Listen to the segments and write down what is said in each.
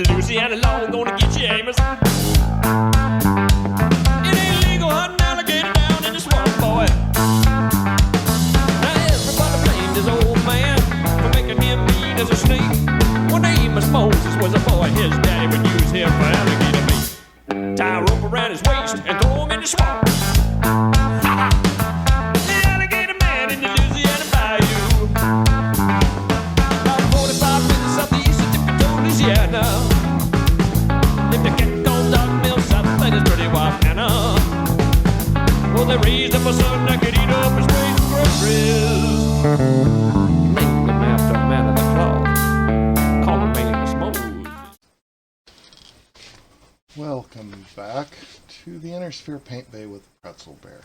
Louisiana law gonna get you, Amos. It ain't legal hunting alligator down in the swamp, boy. Now everybody blamed his old man for making him mean as a snake. When Amos Moses was a boy, his daddy would use him for alligator bait. Tie a rope around his waist and throw him in the swamp. The alligator man in the Louisiana bayou. About 45 minutes southeast of Tippecanoe, Louisiana. Well, they raised up a son that could eat up his great groceries. Named him after a man of the cloth. Call him Amos Moses. Welcome back to the Inner Sphere Paint Bay with PretzelBear.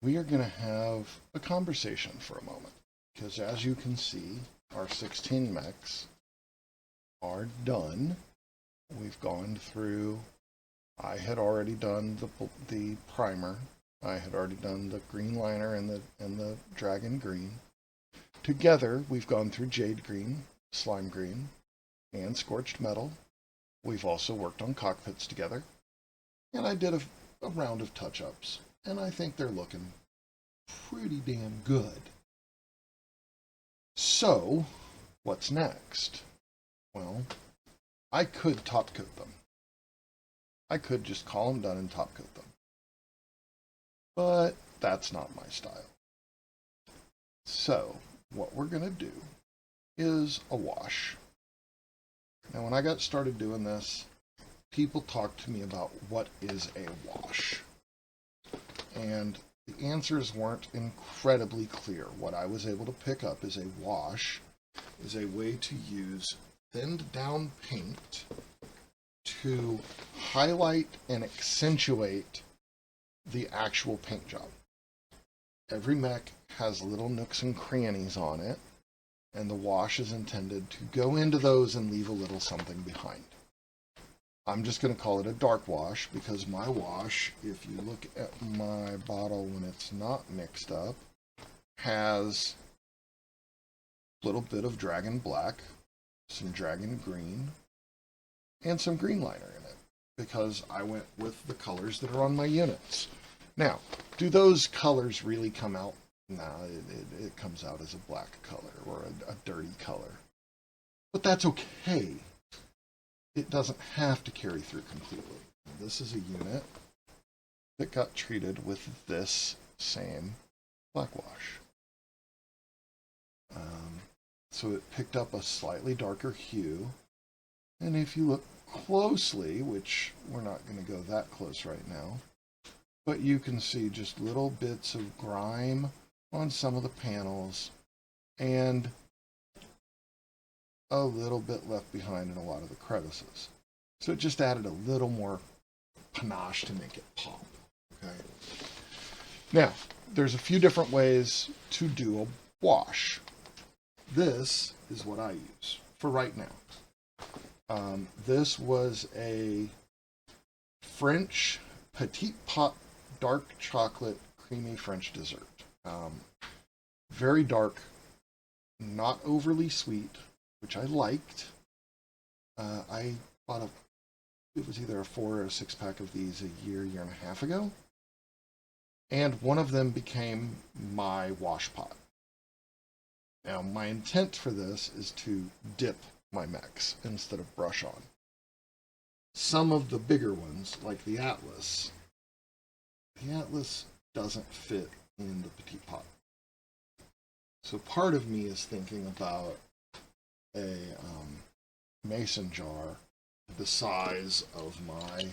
We are going to have a conversation for a moment, because as you can see, our 16 mechs are done. We've gone through. I had already done the primer. I had already done the green liner and the dragon green. Together, we've gone through jade green, slime green, and scorched metal. We've also worked on cockpits together. And I did a round of touch-ups. And I think they're looking pretty damn good. So, what's next? Well, I could top coat them. I could just call them done and top coat them. But that's not my style. So, what we're going to do is a wash. Now, when I got started doing this, people talked to me about what is a wash. And the answers weren't incredibly clear. What I was able to pick up is a wash is a way to use thinned down paint to highlight and accentuate the actual paint job. Every mech has little nooks and crannies on it, and the wash is intended to go into those and leave a little something behind. I'm just going to call it a dark wash because my wash, if you look at my bottle when it's not mixed up, has a little bit of dragon black, some dragon green, and some green liner in it, because I went with the colors that are on my units. Now, do those colors really come out? No, it comes out as a black color or a dirty color. But that's okay. It doesn't have to carry through completely. This is a unit that got treated with this same black wash. So it picked up a slightly darker hue. And if you look closely, which we're not going to go that close right now, but you can see just little bits of grime on some of the panels and a little bit left behind in a lot of the crevices. So it just added a little more panache to make it pop. Okay. Now, there's a few different ways to do a wash. This is what I use for right now. This was a French Petit Pot dark chocolate creamy French dessert. Very dark, not overly sweet, which I liked. I bought it was either a 4 or a 6 pack of these a year and a half ago. And one of them became my wash pot. Now, my intent for this is to dip my mechs instead of brush on. Some of the bigger ones, like the Atlas doesn't fit in the Petit Pot. So part of me is thinking about a mason jar the size of my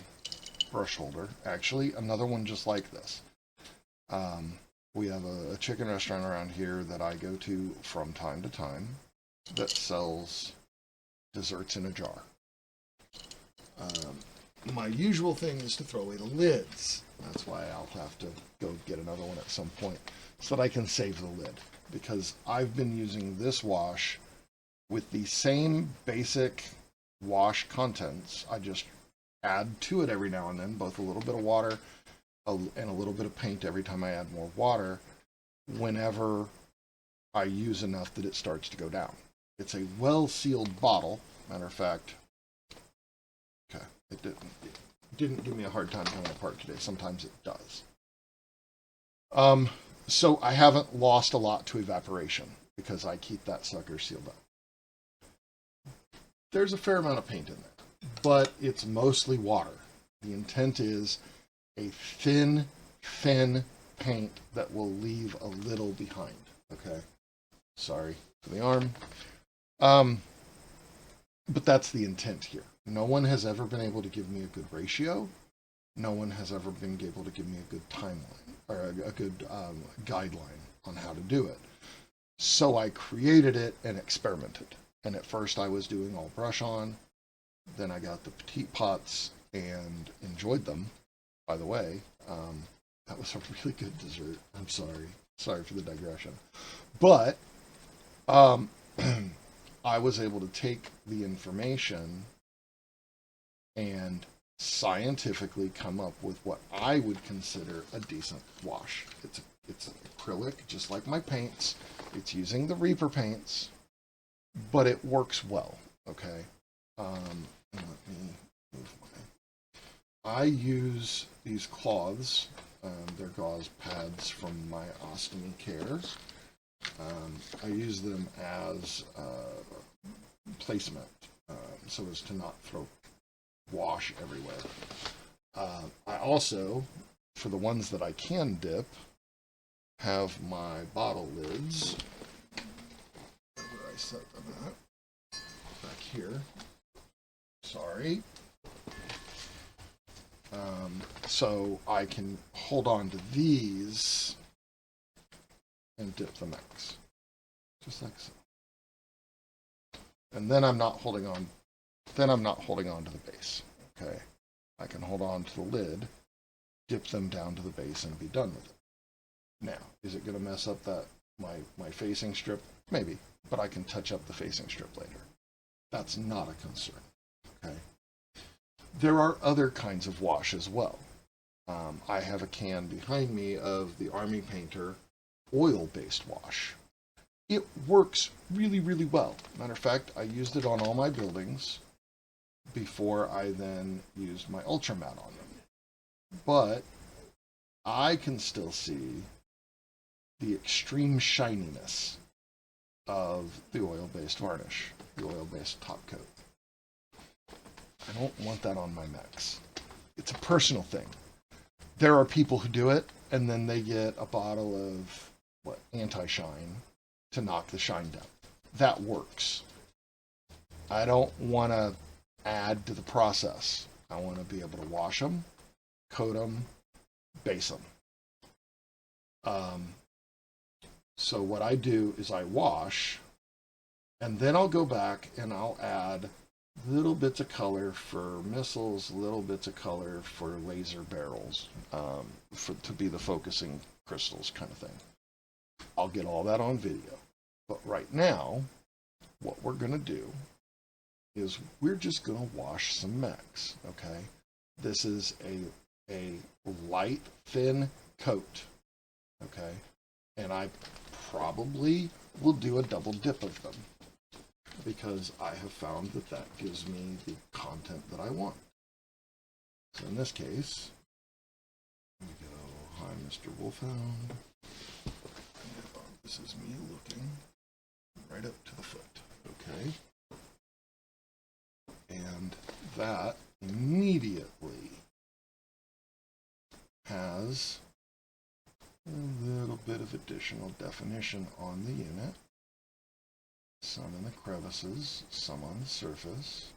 brush holder. Actually, another one just like this. We have a chicken restaurant around here that I go to from time to time that sells desserts in a jar. My usual thing is to throw away the lids. That's why I'll have to go get another one at some point so that I can save the lid. Because I've been using this wash with the same basic wash contents. I just add to it every now and then, both a little bit of water and a little bit of paint every time I add more water, whenever I use enough that it starts to go down. It's a well-sealed bottle. Matter of fact, okay, it didn't give me a hard time coming apart today. Sometimes it does. So I haven't lost a lot to evaporation because I keep that sucker sealed up. There's a fair amount of paint in there, but it's mostly water. The intent is a thin paint that will leave a little behind. Okay, sorry for the arm. But that's the intent here. No one has ever been able to give me a good ratio. No one has ever been able to give me a good timeline or a good guideline on how to do it. So I created it and experimented. And at first I was doing all brush on. Then I got the petite pots and enjoyed them. By the way, that was a really good dessert. I'm sorry. Sorry for the digression. But I was able to take the information and scientifically come up with what I would consider a decent wash. It's acrylic, just like my paints. It's using the Reaper paints, but it works well. Okay. Let me move I use these cloths. They're gauze pads from my ostomy care. I use them as placement so as to not throw wash everywhere. I also, for the ones that I can dip, have my bottle lids. Where I set them at? Back here. Sorry. So I can hold on to these and dip the mix. Just like so. And then I'm not holding on to the base. Okay. I can hold on to the lid, dip them down to the base, and be done with it. Now, is it going to mess up my facing strip? Maybe, but I can touch up the facing strip later. That's not a concern. Okay. There are other kinds of wash as well. I have a can behind me of the Army Painter oil-based wash. It works really, really well. Matter of fact, I used it on all my buildings before I then used my Ultra Matte on them. But I can still see the extreme shininess of the oil-based varnish, the oil-based top coat. I don't want that on my mix. It's a personal thing. There are people who do it, and then they get a bottle of anti-shine to knock the shine down. That works. I don't want to add to the process. I want to be able to wash them, coat them, base them. So what I do is I wash, and then I'll go back and I'll add little bits of color for missiles, little bits of color for laser barrels, to be the focusing crystals kind of thing. I'll get all that on video. But right now, what we're going to do is we're just going to wash some mechs, okay? This is a light, thin coat, okay? And I probably will do a double dip of them, because I have found that that gives me the content that I want. So in this case, we go, hi, Mr. Wolfhound. This is me looking right up to the foot, okay? And that immediately has a little bit of additional definition on the unit. Some in the crevices, some on the surface.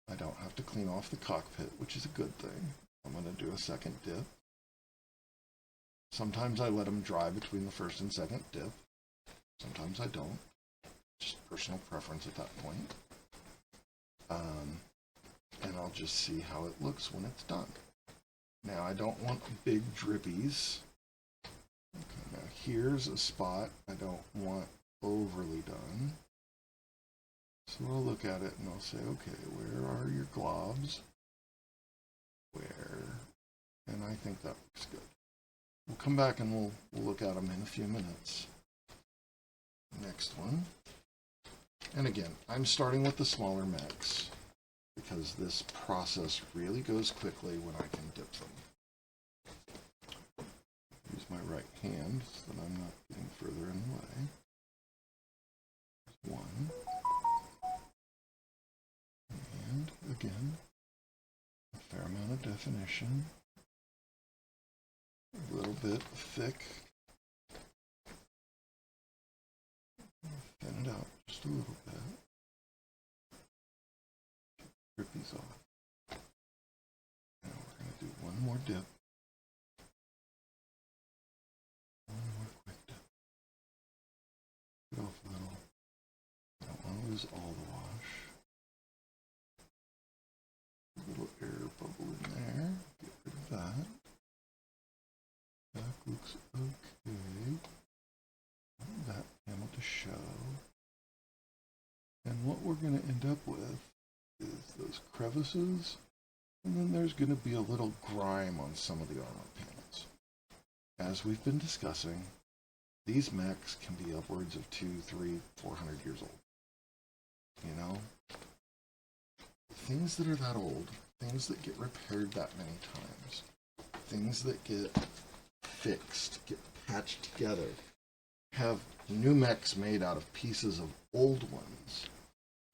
I don't have to clean off the cockpit, which is a good thing. I'm going to do a second dip. Sometimes I let them dry between the first and second dip. Sometimes I don't. Just personal preference at that point. And I'll just see how it looks when it's done. Now, I don't want big drippies. Okay, now here's a spot I don't want overly done. So I'll look at it and I'll say, okay, where are your globs? Where? And I think that looks good. We'll come back and we'll look at them in a few minutes. Next one. And again, I'm starting with the smaller mechs because this process really goes quickly when I can dip them. Use my right hand so that I'm not getting further in the way. There's one. And again, a fair amount of definition. A little bit thick. Thin it out just a little bit. Rip these off. Now we're going to do one more dip. One more quick dip. Get off a little. I don't want to lose all the wash. A little air bubble in there. Get rid of that. That looks okay. That panel to show. And what we're going to end up with is those crevices, and then there's going to be a little grime on some of the armor panels. As we've been discussing, these mechs can be upwards of 200, 300, 400 years old. You know? Things that are that old, things that get repaired that many times, things that get fixed, get patched together, have new mechs made out of pieces of old ones.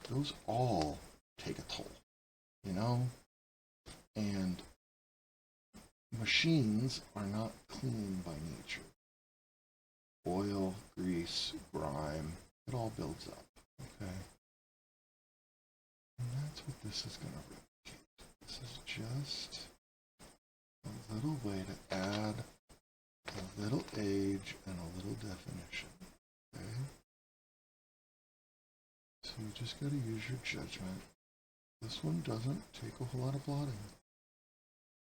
Those all take a toll, you know? And machines are not clean by nature. Oil, grease, grime, it all builds up, okay? And that's what this is going to replicate. This is just a little way to add a little age and a little definition, okay? So you just got to use your judgment. This one doesn't take a whole lot of blotting.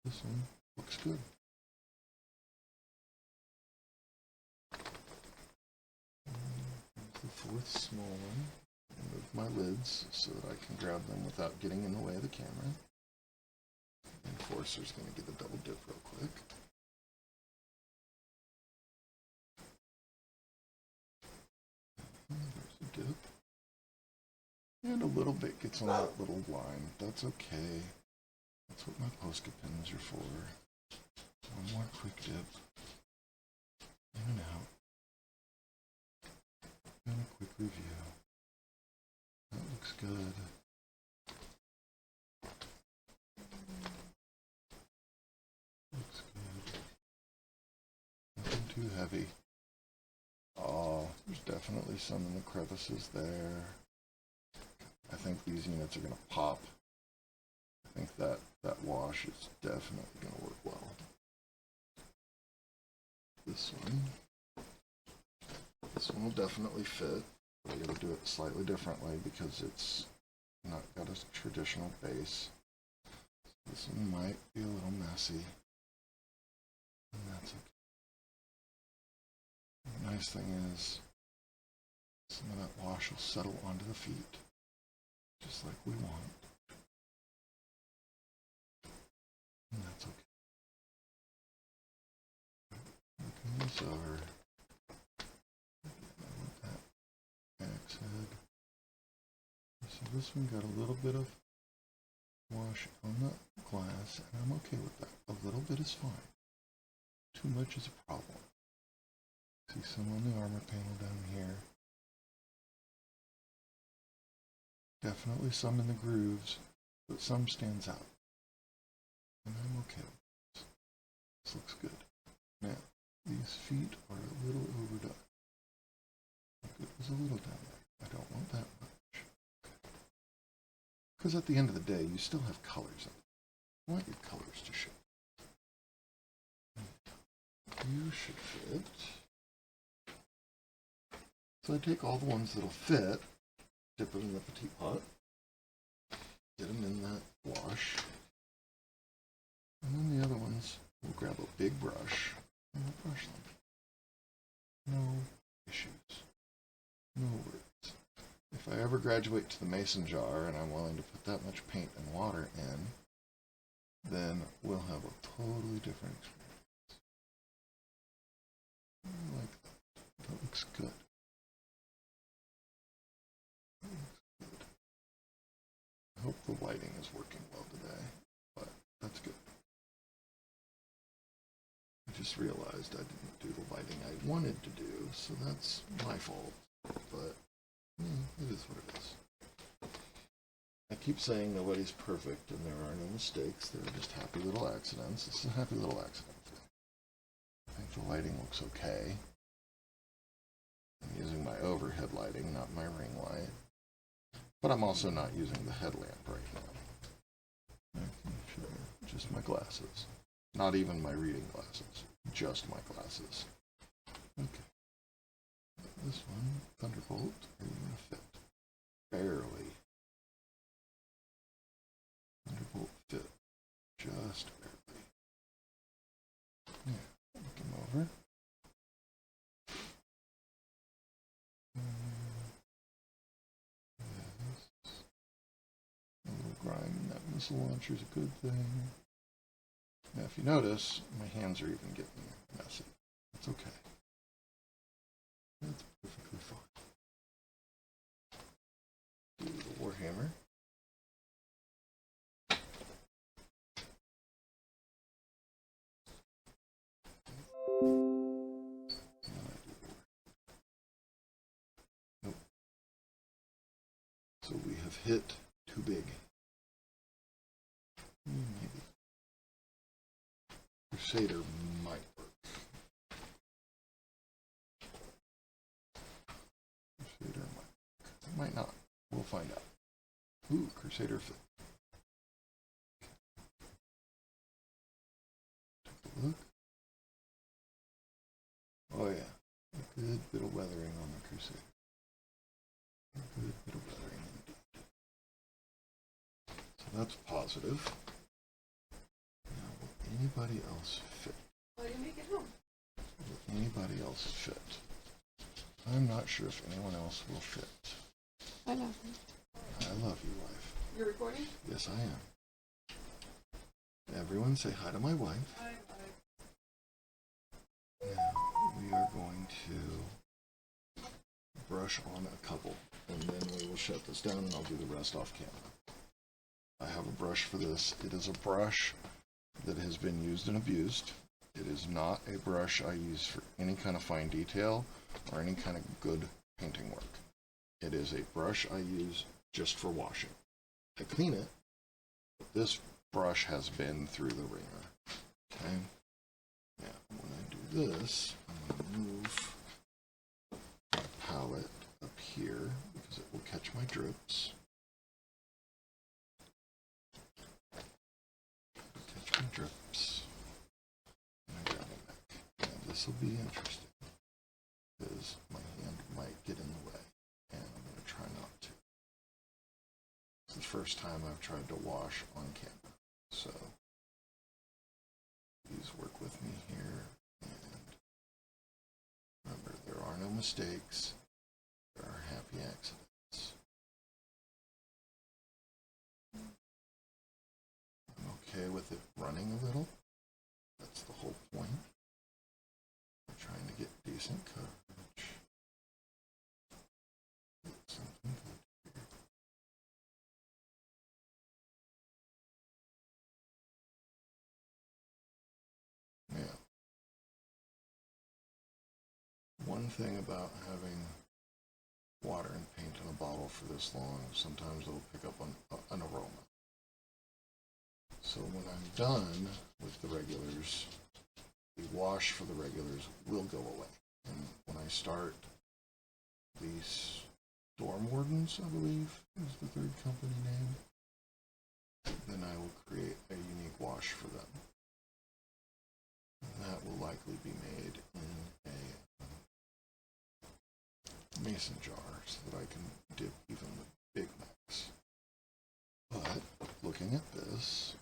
This one looks good. Here's the fourth small one. Move my lids so that I can grab them without getting in the way of the camera. Enforcer's going to get a double dip real quick. There's a dip. And a little bit gets on that little line. That's okay. That's what my Posca pins are for. One more quick dip. In and out. And a quick review. That looks good. Looks good. Nothing too heavy. Oh, there's definitely some in the crevices there. I think these units are going to pop. I think that wash is definitely going to work well. This one will definitely fit. But I got to do it slightly differently because it's not got a traditional base. This one might be a little messy. And that's okay. The nice thing is some of that wash will settle onto the feet. Just like we want. And that's okay. Looking this over. I want that axe head. So this one got a little bit of wash on the glass, and I'm okay with that. A little bit is fine. Too much is a problem. See some on the armor panel down here. Definitely some in the grooves, but some stands out. And I'm okay with this. This looks good. Now, these feet are a little overdone. It was a little down there. I don't want that much. Because at the end of the day, you still have colors in it. You want your colors to show. you should fit. So I take all the ones that'll fit, dip them in the petite pot, get them in that wash, and then the other ones, we'll grab a big brush and we'll brush them. No issues. No worries. If I ever graduate to the mason jar and I'm willing to put that much paint and water in, then we'll have a totally different experience. I like that. That looks good. That looks good. I hope the lighting is working well today, but that's good. I just realized I didn't do the lighting I wanted to do, so that's my fault. But it is what it is. I keep saying nobody's perfect and there are no mistakes. There are just happy little accidents. It's a happy little accident. I think the lighting looks okay. I'm using my overhead lighting, not my ring light. But I'm also not using the headlamp right now. I can show you just my glasses. Not even my reading glasses. Just my glasses. Okay. This one, Thunderbolt, are you going to fit? Barely. Thunderbolt fit. Just barely. Yeah, look him over. Yes. A little grime in that missile launcher is a good thing. Now, if you notice, my hands are even getting messy. It's okay. That's perfectly fine. Do the Warhammer. Nope. So we have hit too big. Maybe. Crusader might work. Crusader might not. We'll find out. Ooh, Crusader fit. Take a look. Oh yeah, a good bit of weathering on the Crusader. A good bit of weathering indeed. So that's positive. Now, will anybody else fit? Well, you make it home. Will anybody else fit? I'm not sure if anyone else will fit. I love you. I love you, wife. You're recording? Yes, I am. Everyone say hi to my wife. Hi. Now, we are going to brush on a couple, and then we will shut this down and I'll do the rest off camera. I have a brush for this. It is a brush that has been used and abused. It is not a brush I use for any kind of fine detail or any kind of good painting work. It is a brush I use just for washing. I clean it, but this brush has been through the wringer. Okay? Now, when I do this, I'm going to move my palette up here because it will catch my drips. Catch my drips. And I grab them back. Now, this will be interesting because my hand might get in the way, and I'm going to try not to. It's the first time I've tried to wash on camera, so please work with me here. And remember, there are no mistakes. There are happy accidents. I'm okay with it running a little. That's the whole point. I'm trying to get decent coverage. Get something good here. Now, one thing about having water and paint in a bottle for this long, sometimes it'll pick up on an aroma. So when I'm done with the regulars, the wash for the regulars will go away. And when I start the Storm Wardens, I believe is the third company name, then I will create a unique wash for them. That will likely be made in a mason jar so that I can dip even the big mix. But looking at this,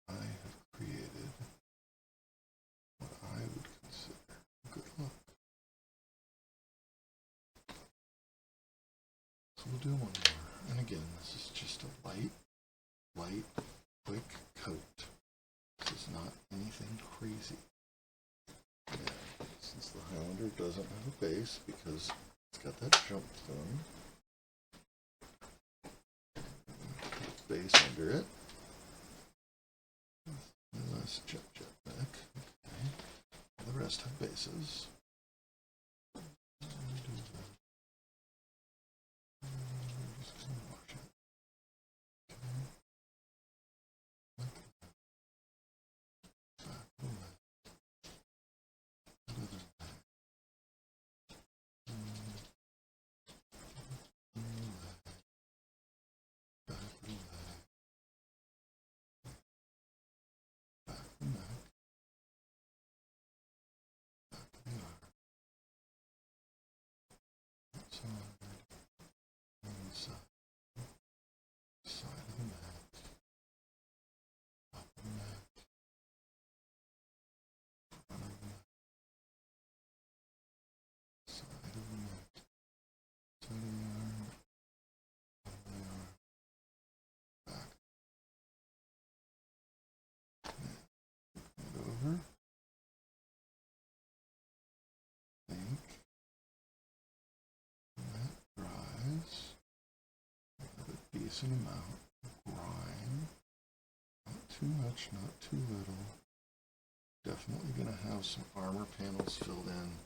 I have created what I would consider a good look. So we'll do one more. And again, this is just a light, quick coat. This is not anything crazy. And since the Highlander doesn't have a base because it's got that jump thumb, base under it. Nice jet neck. Okay. The rest have bases. Side of the mat, top of the mat, front of the mat, side of the mat, side of the arm, front of the arm, back. It over. Think. And that dries. Have a decent amount of grime. Not too much, not too little. Definitely going to have some armor panels filled in,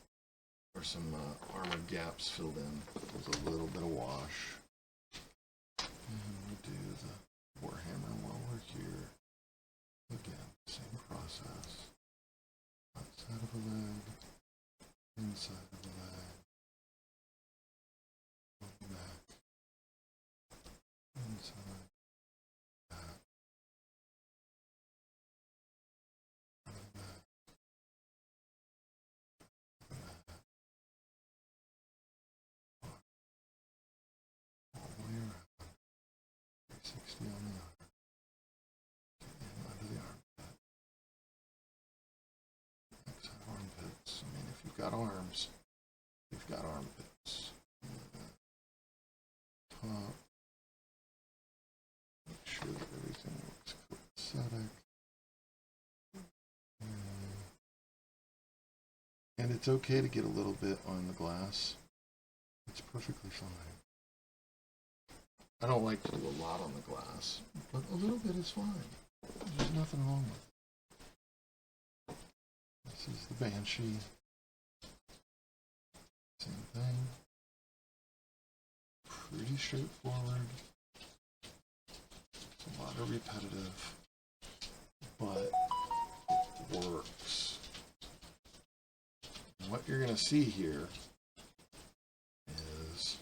or some armor gaps filled in with a little bit of wash. And we'll do the Warhammer while we're here. Again, same process. Outside of a leg, inside of a leg, back, inside, back, back, all the way around. 360 on the arm. And under the armpit. Outside of armpits. I mean, if you've got arms, you've got armpits. Top. Make sure that everything looks copacetic. And it's okay to get a little bit on the glass. It's perfectly fine. I don't like to do a lot on the glass, but a little bit is fine. There's nothing wrong with it. This is the Banshee. Same thing. Pretty straightforward. It's a lot of repetitive, but it works. And what you're going to see here is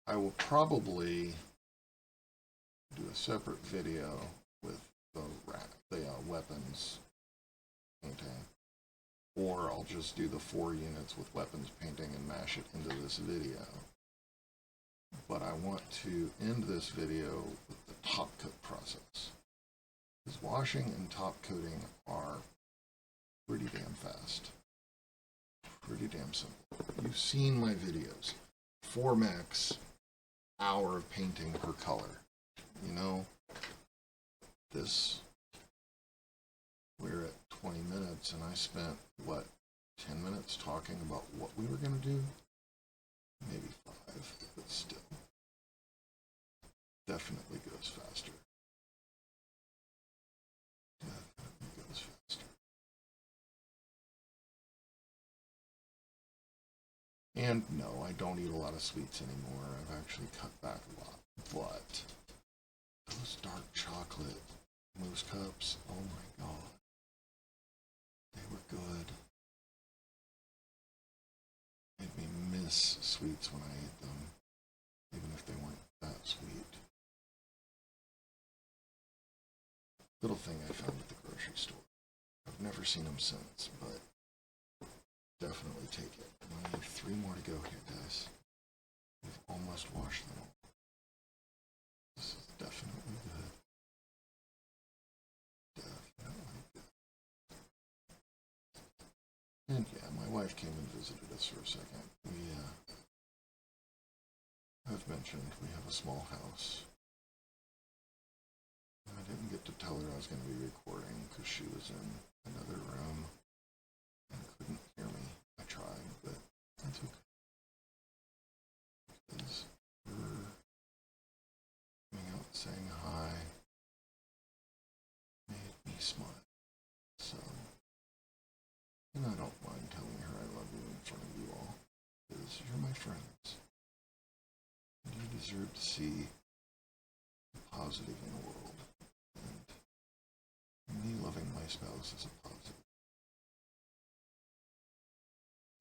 I will probably do a separate video with the weapons painting, or I'll just do the 4 units with weapons painting and mash it into this video. But I want to end this video with the top coat process, because washing and top coating are pretty damn fast. Pretty damn simple. You've seen my videos. 4 max hour of painting per color. You know, this, we're at 20 minutes and I spent, what, 10 minutes talking about what we were going to do? Maybe 5, but still. Definitely goes faster. Definitely goes faster. And no, I don't eat a lot of sweets anymore. I've actually cut back a lot. But those dark chocolate mousse cups, oh my god. They were good. Made me miss sweets when I ate them, even if they weren't that sweet. Little thing I found at the grocery store. I've never seen them since, but definitely take it. We only have 3 more to go here, guys. We've almost washed them all. This is definitely good. Definitely good. And yeah, my wife came and visited us for a second. I've mentioned we have a small house. I didn't get to tell her I was going to be recording because she was in another room and couldn't hear me. I tried, but that's okay. Because her coming out saying hi made me smile. So, and I don't mind telling her I love you in front of you all, because you're my friends. And you deserve to see the positive in the world. And me loving my spouse is a positive.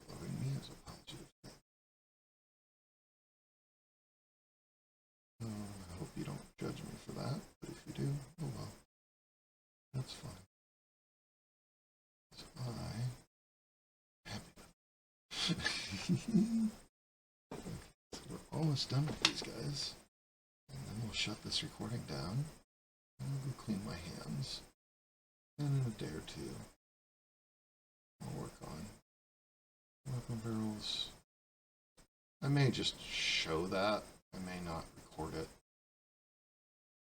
Loving me is a positive thing. So I hope you don't judge me for that, but if you do, oh well. That's fine. So so we're almost done with these guys. And then we'll shut this recording down. And I'll go clean my hands. And in a day or two, I'll work on weapon barrels. I may just show that. I may not record it.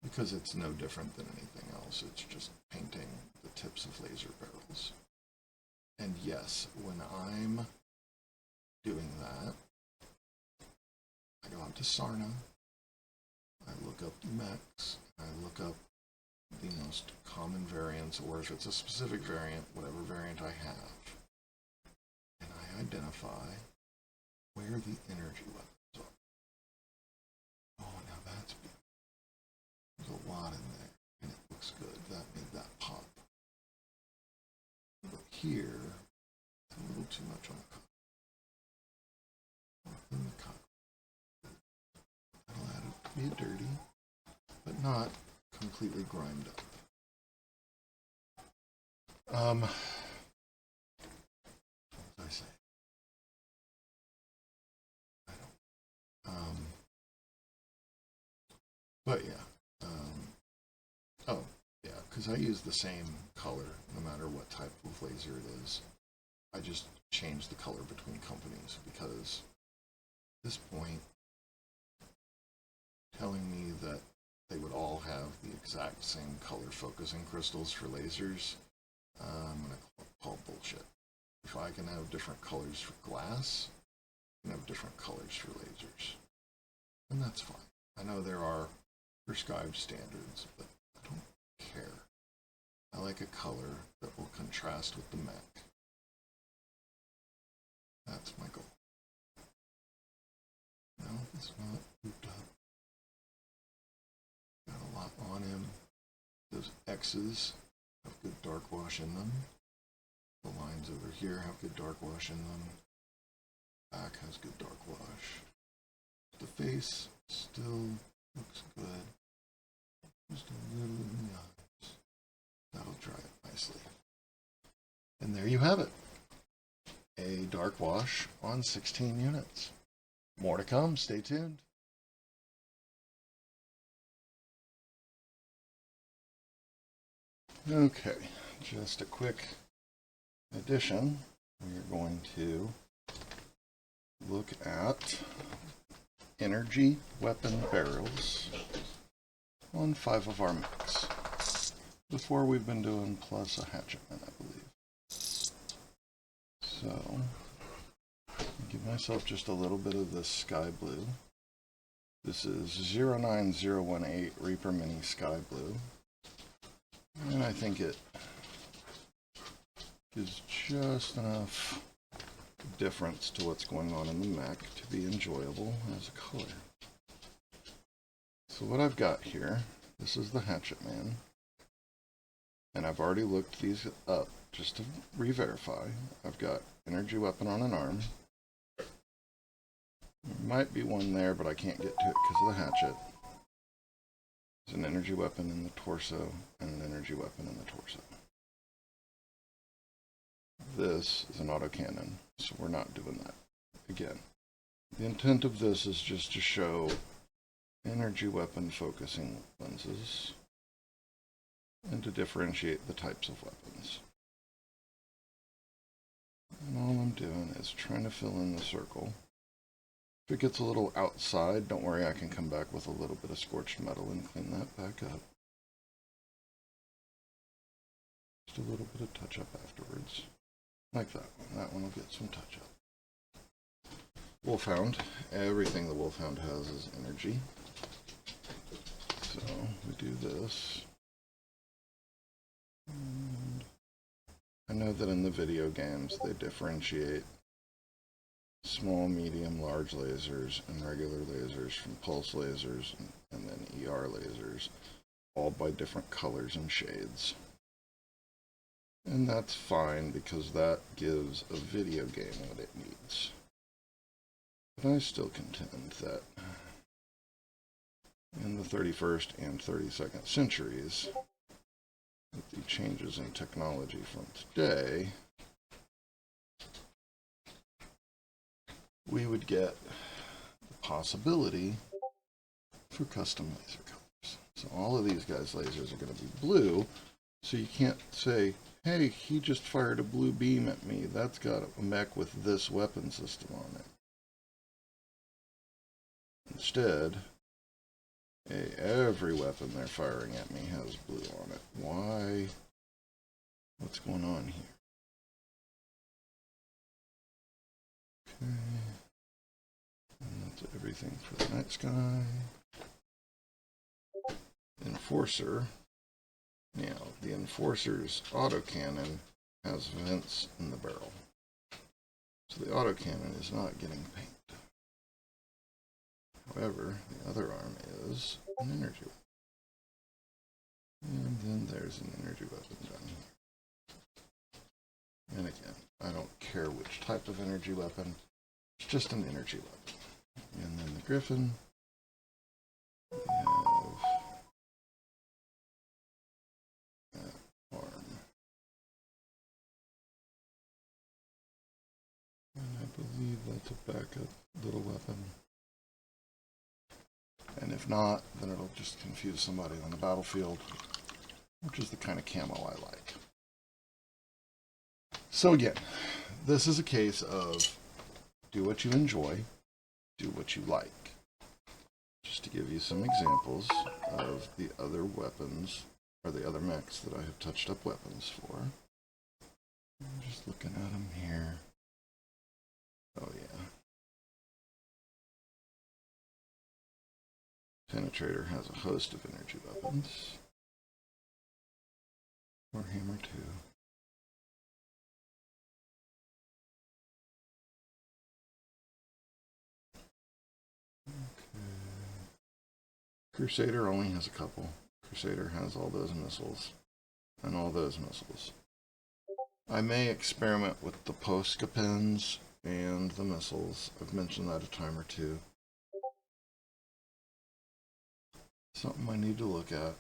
Because it's no different than anything else. It's just painting the tips of laser barrels. And yes, when I'm doing that, I go out to Sarna, I look up the mechs, I look up the most common variants, or if it's a specific variant, whatever variant I have, and I identify where the energy weapons are. Oh, now that's beautiful. There's a lot in there, and it looks good. That made that pop. But here, it's a little too much on the cock. In the cock. That'll add it to be dirty, but not completely grimed up. What did I say? I don't. But yeah. Oh, yeah, because I use the same color no matter what type of laser it is. I just change the color between companies because at this point, telling me that they would all have the exact same color focusing crystals for lasers, I'm going to call bullshit. If I can have different colors for glass, I can have different colors for lasers. And that's fine. I know there are prescribed standards, but I don't care. I like a color that will contrast with the mech. That's my goal. No, it's not looped up. Got a lot on him. Those X's have good dark wash in them. The lines over here have good dark wash in them. Back has good dark wash. The face still looks good. Just a little in the eyes. That'll dry it nicely. And there you have it. A dark wash on 16 units. More to come. Stay tuned. Okay, just a quick addition. We are going to look at energy weapon barrels on 5 of our mechs. Before we've been doing plus a hatchetman, I believe. So, give myself just a little bit of this sky blue. This is 09018 Reaper Mini Sky Blue. And I think it gives just enough difference to what's going on in the mech to be enjoyable as a color. So what I've got here, this is the Hatchetman. And I've already looked these up just to re-verify. I've got energy weapon on an arm. There might be one there, but I can't get to it because of the hatchet. There's an energy weapon in the torso and an energy weapon in the torso. This is an autocannon, so we're not doing that. Again, the intent of this is just to show energy weapon focusing lenses and to differentiate the types of weapons. And all I'm doing is trying to fill in the circle. If it gets a little outside, don't worry, I can come back with a little bit of scorched metal and clean that back up. Just a little bit of touch up afterwards. Like that one. That one will get some touch up. Wolfhound. Everything the Wolfhound has is energy. So we do this. And I know that in the video games they differentiate small, medium, large lasers and regular lasers from pulse lasers and then ER lasers, all by different colors and shades. And that's fine because that gives a video game what it needs. But I still contend that in the 31st and 32nd centuries, with the changes in technology from today, we would get the possibility for custom laser colors. So all of these guys' lasers are going to be blue, so you can't say, hey, he just fired a blue beam at me. That's got a mech with this weapon system on it. Instead, hey, every weapon they're firing at me has blue on it. Why? What's going on here? Okay. And that's everything for the night sky. Enforcer. Now, the Enforcer's autocannon has vents in the barrel. So the autocannon is not getting paint. However, the other arm is an energy weapon. And then there's an energy weapon down here. And again, I don't care which type of energy weapon. It's just an energy weapon. And then the Griffin. We have that arm. And I believe that's a backup little weapon. And if not, then it'll just confuse somebody on the battlefield, which is the kind of camo I like. So again, this is a case of do what you enjoy, do what you like. Just to give you some examples of the other weapons, or the other mechs that I have touched up weapons for. I'm just looking at them here. Oh yeah. Penetrator has a host of energy weapons. Warhammer 2. Okay. Crusader only has a couple. Crusader has all those missiles. And all those missiles. I may experiment with the Posca pins and the missiles. I've mentioned that a time or two. Something I need to look at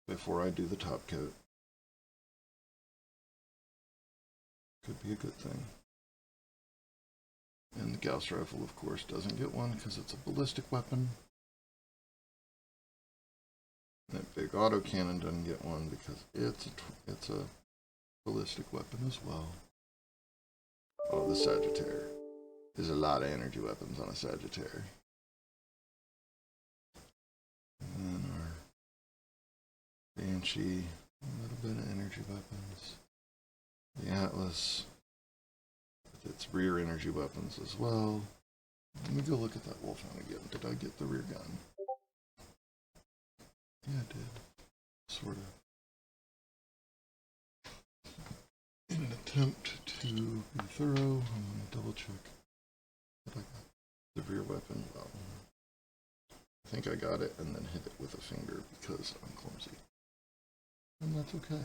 before I do the top coat. Could be a good thing. And the Gauss rifle, of course, doesn't get one because it's a ballistic weapon. And that big autocannon doesn't get one because it's a ballistic weapon as well. Oh, the Sagittaire. There's a lot of energy weapons on a Sagittaire. And then our Banshee, a little bit of energy weapons. The Atlas, with its rear energy weapons as well. Let me go look at that Wolfhound again. Did I get the rear gun? Yeah, I did. Sort of. In an attempt to be thorough, I'm going to double check that I got the rear weapon well. I think I got it and then hit it with a finger because I'm clumsy. And that's okay.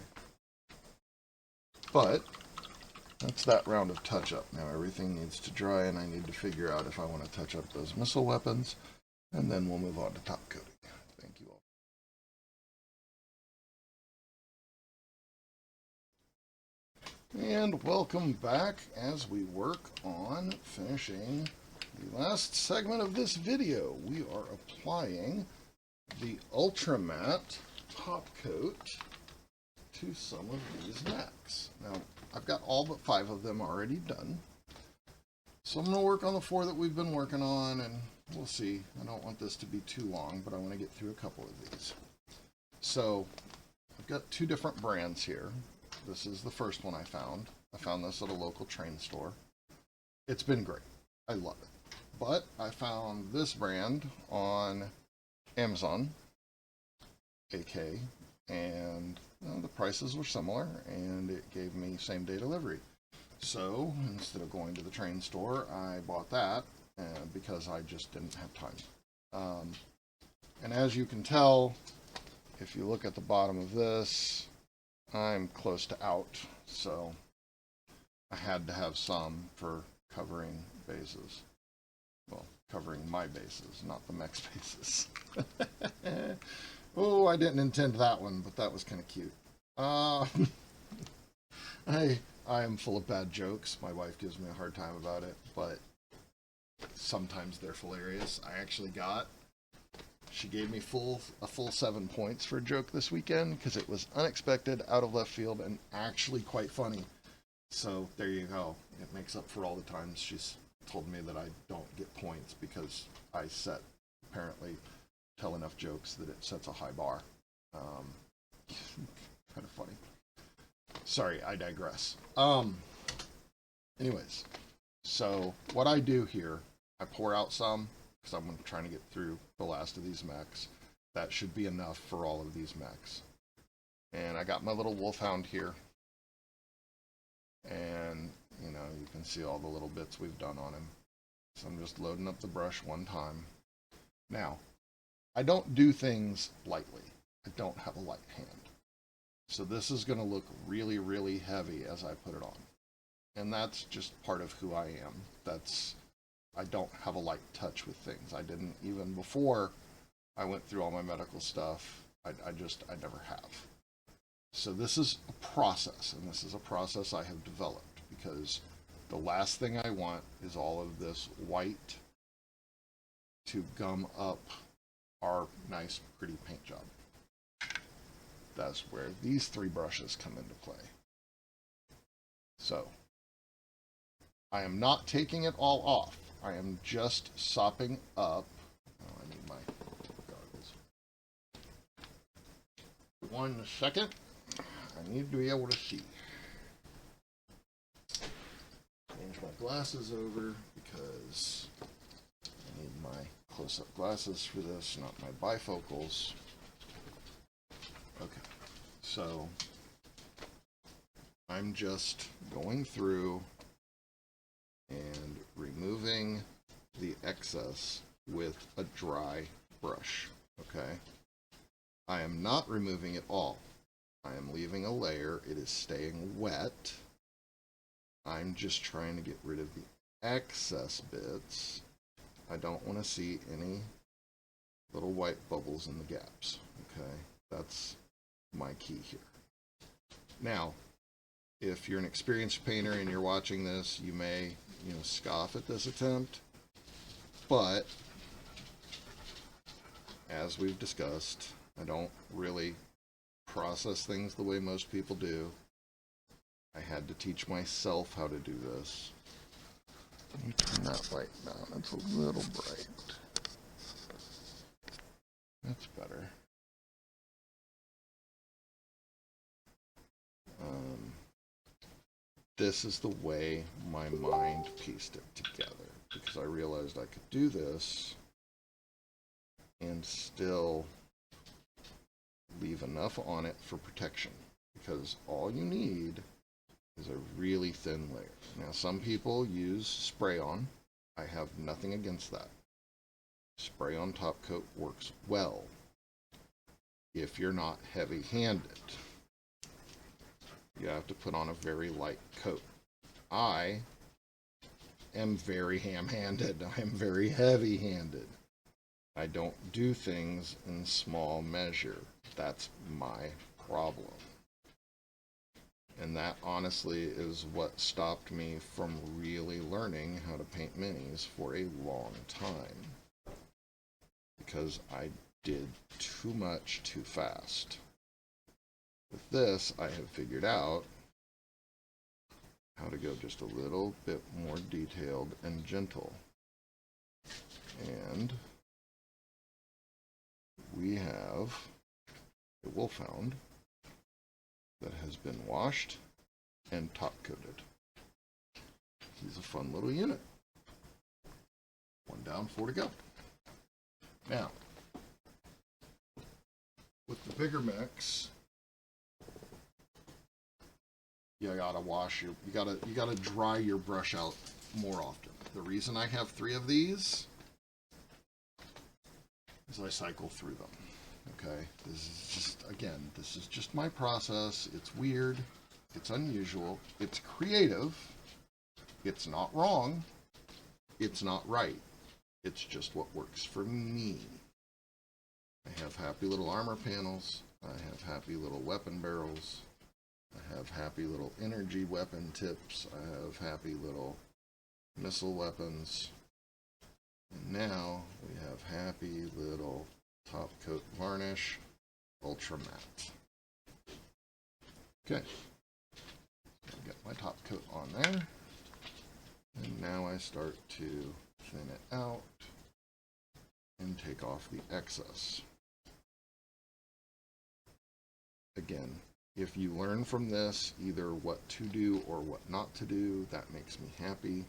But that's that round of touch-up. Now everything needs to dry and I need to figure out if I want to touch up those missile weapons, and then we'll move on to top coating. And welcome back as we work on finishing the last segment of this video. We are applying the Ultra Matte top coat to some of these necks. Now, I've got all but 5 of them already done. So I'm going to work on the 4 that we've been working on, and we'll see. I don't want this to be too long, but I want to get through a couple of these. So I've got 2 different brands here. This is the first one I found. I found this at a local train store. It's been great. I love it. But I found this brand on Amazon, AK, and the prices were similar, and it gave me same-day delivery. So instead of going to the train store, I bought that because I just didn't have time. And as you can tell, if you look at the bottom of this, I'm close to out, so I had to have some for covering bases. Well, covering my bases, not the mech's bases. Oh, I didn't intend that one, but that was kind of cute. I am full of bad jokes. My wife gives me a hard time about it, but sometimes they're hilarious. She gave me a full 7 points for a joke this weekend because it was unexpected, out of left field, and actually quite funny. So there you go. It makes up for all the times she's told me that I don't get points because I apparently tell enough jokes that it sets a high bar. Kind of funny. Sorry, I digress. Anyways, so what I do here, I pour out some because I'm trying to get through the last of these mechs. That should be enough for all of these mechs. And I got my little wolfhound here. And, you can see all the little bits we've done on him. So I'm just loading up the brush one time. Now, I don't do things lightly. I don't have a light hand. So this is going to look really, really heavy as I put it on. And that's just part of who I am. I don't have a light touch with things. I didn't even before I went through all my medical stuff. I never have. So this is a process, and this is a process I have developed because the last thing I want is all of this white to gum up our nice, pretty paint job. That's where these 3 brushes come into play. So I am not taking it all off. I am just sopping up. Oh, I need my goggles. 1 second. I need to be able to see. Change my glasses over because I need my close-up glasses for this, not my bifocals. Okay, so I'm just going through and removing the excess with a dry brush, okay? I am not removing it all. I am leaving a layer. It is staying wet. I'm just trying to get rid of the excess bits. I don't want to see any little white bubbles in the gaps, okay? That's my key here. Now, if you're an experienced painter and you're watching this, you may, scoff at this attempt, but as we've discussed, I don't really process things the way most people do. I had to teach myself how to do this. Let me turn that light down. It's a little bright. That's better. This is the way my mind pieced it together because I realized I could do this and still leave enough on it for protection because all you need is a really thin layer. Now, some people use spray-on. I have nothing against that. Spray-on top coat works well if you're not heavy-handed. You have to put on a very light coat. I am very ham-handed. I am very heavy-handed. I don't do things in small measure. That's my problem. And And that honestly is what stopped me from really learning how to paint minis for a long time. Because I did too much too fast. With this, I have figured out how to go just a little bit more detailed and gentle. And we have a wolfhound that has been washed and top coated. He's a fun little unit. One down, 4 to go. Now, with the bigger mix, you gotta wash your, you gotta dry your brush out more often. The reason I have 3 of these is I cycle through them. Okay, this is just, again, this is just my process. It's weird, it's unusual, it's creative, it's not wrong, it's not right. It's just what works for me. I have happy little armor panels, I have happy little weapon barrels, I have happy little energy weapon tips, I have happy little missile weapons, and now we have happy little top coat varnish ultra matte. Okay, I'll get my top coat on there, and now I start to thin it out and take off the excess. Again, if you learn from this either what to do or what not to do, that makes me happy.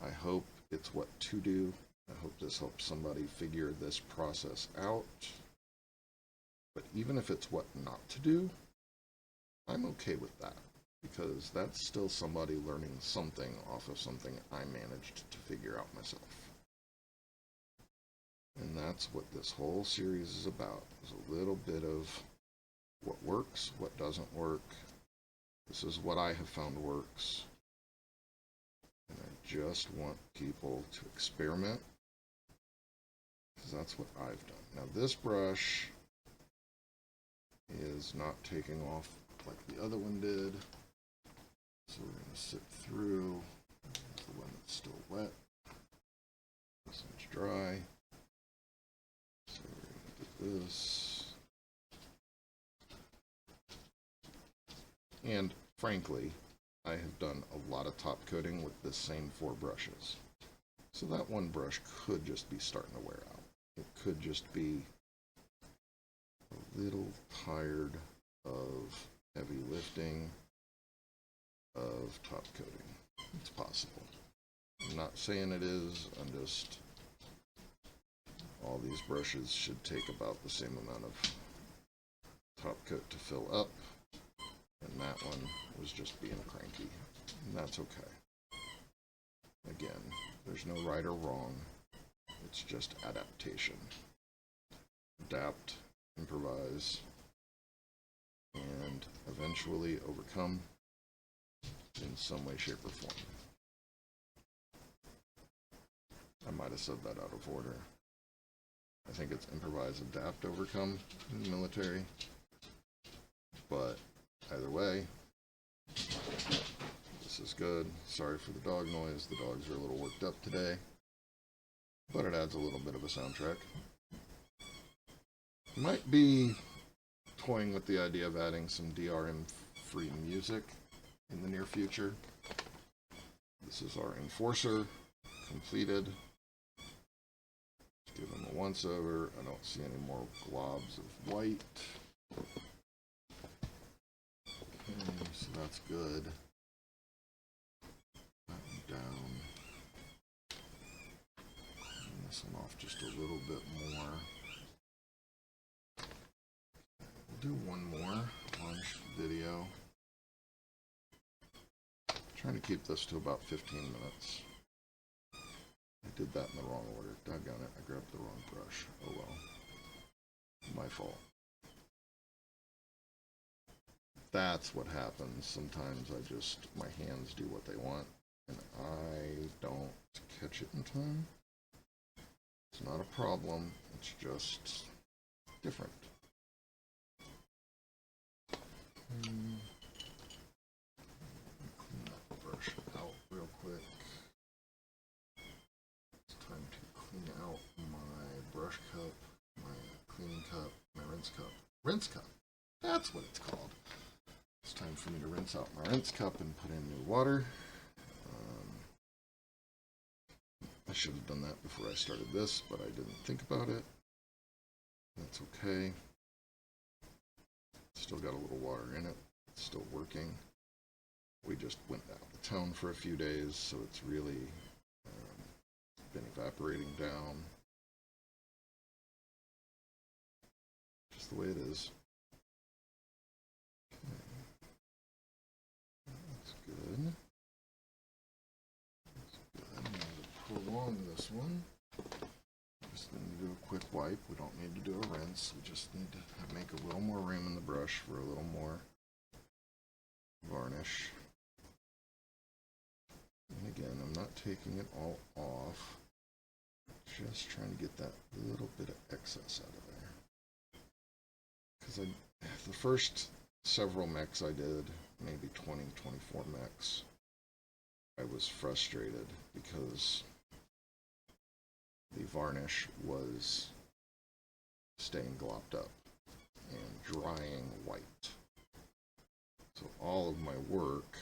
I hope it's what to do. I hope this helps somebody figure this process out. But even if it's what not to do, I'm okay with that, because that's still somebody learning something off of something I managed to figure out myself. And that's what this whole series is about, is a little bit of what works, what doesn't work. This is what I have found works. And I just want people to experiment, because that's what I've done. Now this brush is not taking off like the other one did. So we're going to sit through the one that's still wet. This one's dry. So we're going to do this. And frankly, I have done a lot of top coating with the same 4 brushes. So that one brush could just be starting to wear out. It could just be a little tired of heavy lifting, of top coating. It's possible. I'm not saying it is, I'm just, all these brushes should take about the same amount of top coat to fill up, and that one was just being cranky, and that's okay. Again, there's no right or wrong, it's just adaptation. Adapt, improvise, and eventually overcome in some way, shape, or form. I might have said that out of order. I think it's improvise, adapt, overcome in the military. But either way, this is good. Sorry for the dog noise. The dogs are a little worked up today, but it adds a little bit of a soundtrack. Might be toying with the idea of adding some DRM-free music in the near future. This is our enforcer completed. Let's give him a once over. I don't see any more globs of white. Okay, so that's good. That one down. Turn this one off just a little bit more. We'll do one more lunch video. Trying to keep this to about 15 minutes. I did that in the wrong order. Doggone it, I grabbed the wrong brush. Oh well. My fault. That's what happens. Sometimes my hands do what they want, and I don't catch it in time. It's not a problem, it's just different. rinse cup. Rinse cup. That's what it's called. It's time for me to rinse out my rinse cup and put in new water. I should have done that before I started this, but I didn't think about it. That's okay. Still got a little water in it. It's still working. We just went out of town for a few days, so it's really been evaporating down. Just the way it is. Okay. That's good. That's good. I'm going to prolong this one. Just need to do a quick wipe. We don't need to do a rinse. We just need to make a little more room in the brush for a little more varnish. And again, I'm not taking it all off. Just trying to get that little bit of excess out of there. Because the first several mechs I did, maybe 20, 24 mechs, I was frustrated because the varnish was staying glopped up and drying white. So all of my work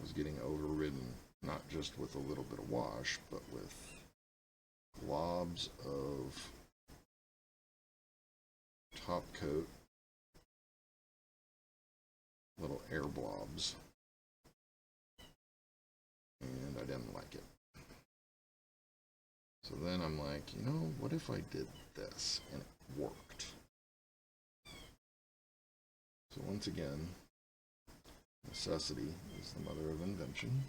was getting overridden, not just with a little bit of wash, but with globs of top coat, little air blobs, and I didn't like it. So then I'm like, you know, what if I did this and it worked? So once again, necessity is the mother of invention.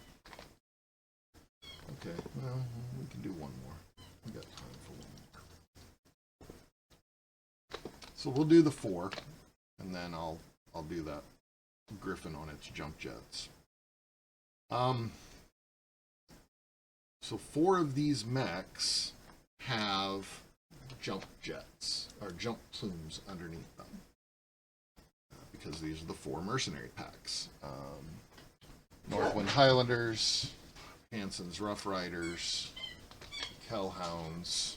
Okay, well, we can do one more. We got time for one more. So we'll do the 4, and then I'll do that Griffin on its jump jets. So 4 of these mechs have jump jets, or jump plumes underneath them. Because these are the 4 mercenary packs. Northwind Highlanders, Hansen's Rough Riders, Hellhounds,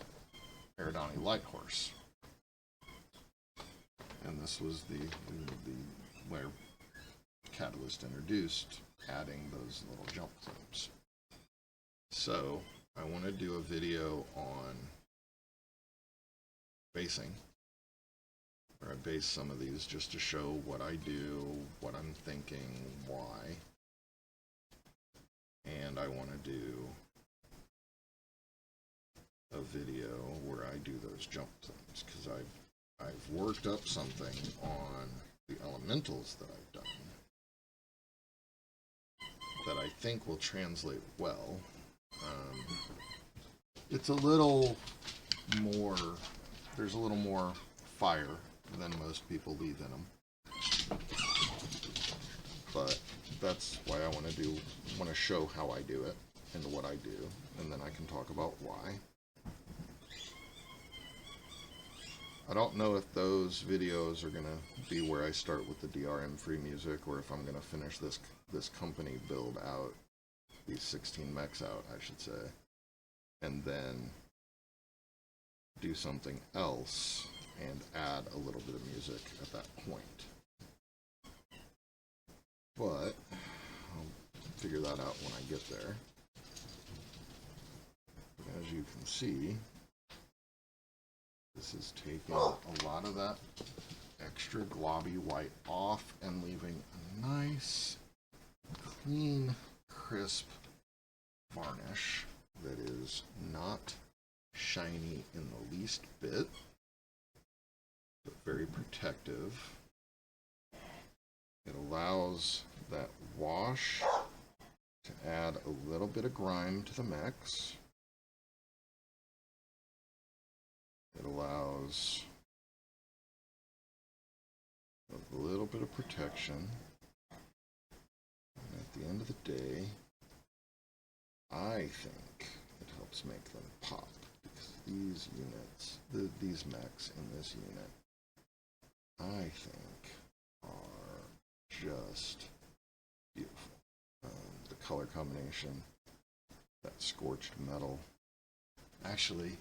Eridani Lighthorse. And this was the where Catalyst introduced adding those little jump plumes. So I want to do a video on basing, where I base some of these just to show what I do, what I'm thinking, why. And I want to do a video where I do those jump plumes, because I've worked up something on the elementals that I've done that I think will translate well. It's a little more, there's a little more fire than most people leave in them. But that's why I want to show how I do it and what I do, and then I can talk about why. I don't know if those videos are going to be where I start with the DRM free music, or if I'm going to finish this company build out, these 16 mechs out, I should say, and then do something else and add a little bit of music at that point. But I'll figure that out when I get there. As you can see, this is taking a lot of that extra globby white off and leaving a nice, clean, crisp varnish that is not shiny in the least bit, but very protective. It allows that wash to add a little bit of grime to the mechs. It allows a little bit of protection. And at the end of the day, I think it helps make them pop, because these units, these mechs in this unit, I think are just beautiful. The color combination, that scorched metal. Actually,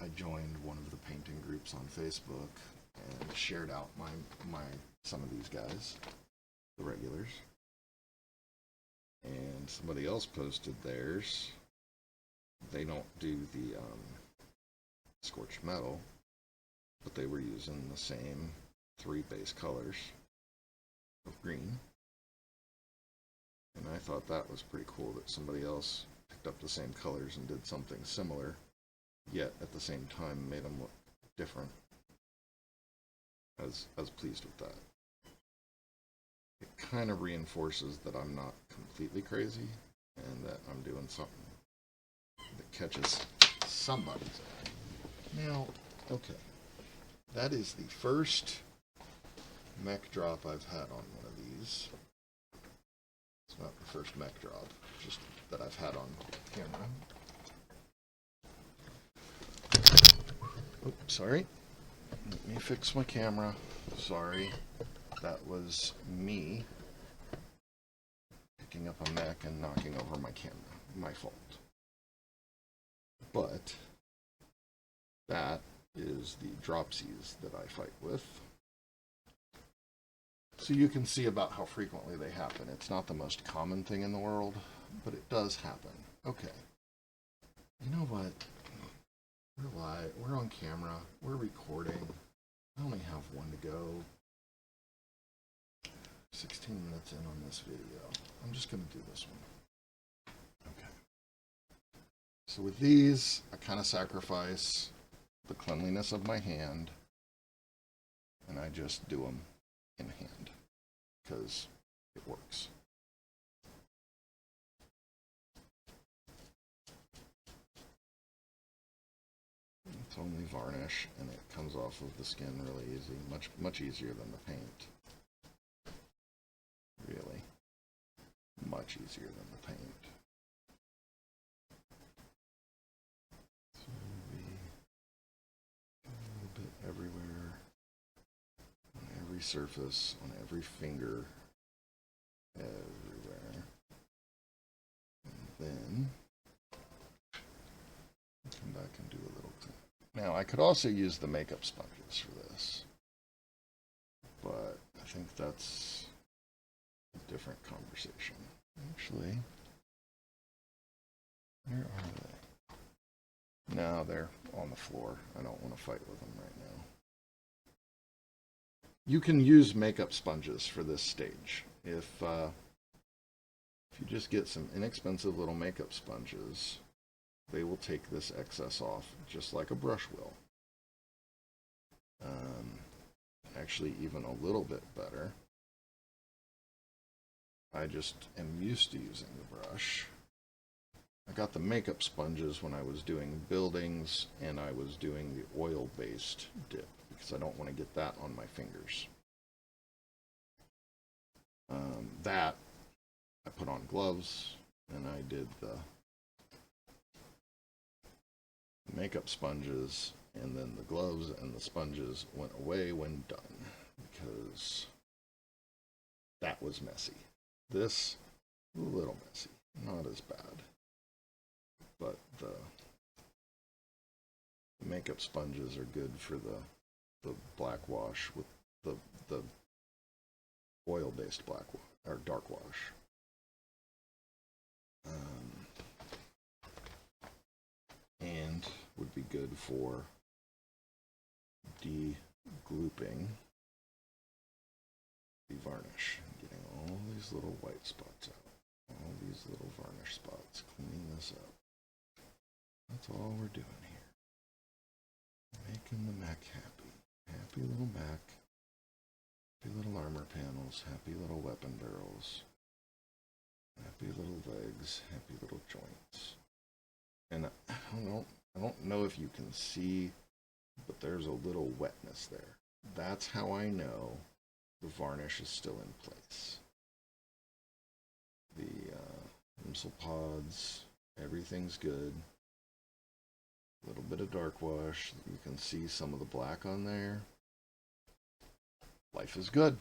I joined one of the painting groups on Facebook and shared out some of these guys, the regulars. And somebody else posted theirs. They don't do the scorched metal, but they were using the same 3 base colors of green. And I thought that was pretty cool that somebody else picked up the same colors and did something similar, yet at the same time made them look different. I was pleased with that. It kind of reinforces that I'm not completely crazy and that I'm doing something that catches somebody's eye. Now, okay, that is the first mech drop I've had on one of these. It's not the first mech drop, just that I've had on camera. Oops, sorry. Let me fix my camera. Sorry. That was me picking up a mech and knocking over my camera. My fault. But that is the dropsies that I fight with. So you can see about how frequently they happen. It's not the most common thing in the world, but it does happen. Okay. You know what? We're live. We're on camera. We're recording. I only have one to go. 16 minutes in on this video. I'm just going to do this one. Okay. So with these, I kind of sacrifice the cleanliness of my hand, and I just do them in hand because it works. It's only varnish, and it comes off of the skin really easy, much easier than the paint. Really, much easier than the paint. So we get a little bit everywhere, on every surface, on every finger, everywhere. And then come back and do a little clean. Now, I could also use the makeup sponges for this, but I think that's a different conversation. Actually, where are they? No, they're on the floor. I don't want to fight with them right now. You can use makeup sponges for this stage. If you just get some inexpensive little makeup sponges, they will take this excess off just like a brush will. Actually, even a little bit better. I just am used to using the brush. I got the makeup sponges when I was doing buildings and I was doing the oil-based dip because I don't want to get that on my fingers. That I put on gloves and I did the makeup sponges, and then the gloves and the sponges went away when done because that was messy. This, a little messy, not as bad, but the makeup sponges are good for the black wash with the oil-based black wash or dark wash. And would be good for de-glooping the varnish, getting all these little white spots out, all these little varnish spots, cleaning this up. That's all we're doing here. Making the mech happy. Happy little mech. Happy little armor panels. Happy little weapon barrels. Happy little legs. Happy little joints. And I don't know if you can see, but there's a little wetness there. That's how I know the varnish is still in place. The pencil pods, everything's good. A little bit of dark wash. You can see some of the black on there. Life is good.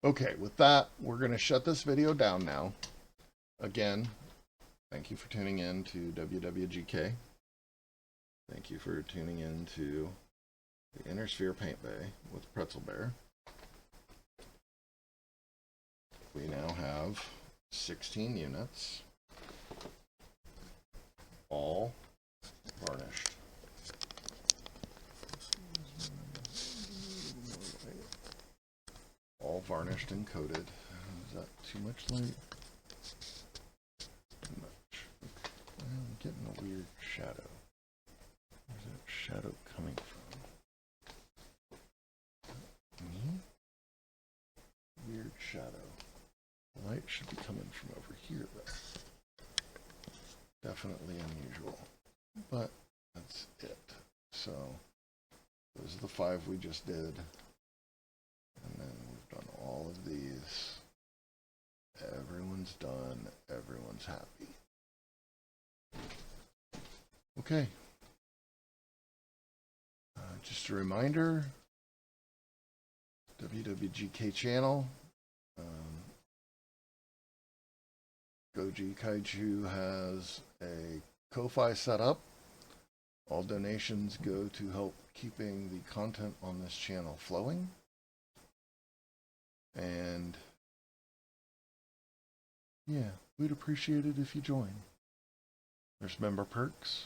Okay, with that, we're going to shut this video down now. Again, thank you for tuning in to WWGK. Thank you for tuning in to the Inner Sphere Paint Bay with PretzelBear. We now have 16 units, all varnished. All varnished and coated. Is that too much light? Too much. I'm getting a weird shadow. Where's that shadow coming from? Me? Weird shadow. The light should be coming from over here, though. Definitely unusual. But that's it. So, those are the 5 we just did. And then we've done all of these. Everyone's done. Everyone's happy. Okay. Just a reminder, WWGK channel. Goji Kaiju has a Ko-Fi set up. All donations go to help keeping the content on this channel flowing. And yeah, we'd appreciate it if you join. There's member perks.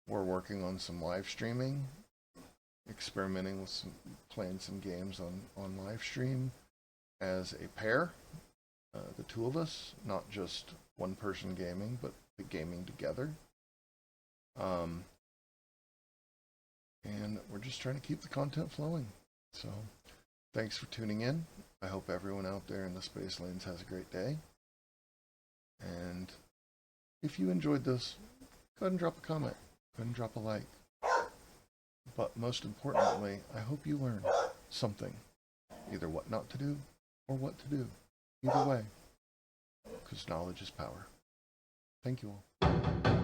We're working on some live streaming, experimenting with playing some games on live stream as a pair. The 2 of us, not just one person gaming, but the gaming together. And we're just trying to keep the content flowing. So thanks for tuning in. I hope everyone out there in the Space Lanes has a great day. And if you enjoyed this, go ahead and drop a comment. Go ahead and drop a like. But most importantly, I hope you learn something. Either what not to do or what to do. Either way. Because knowledge is power. Thank you all.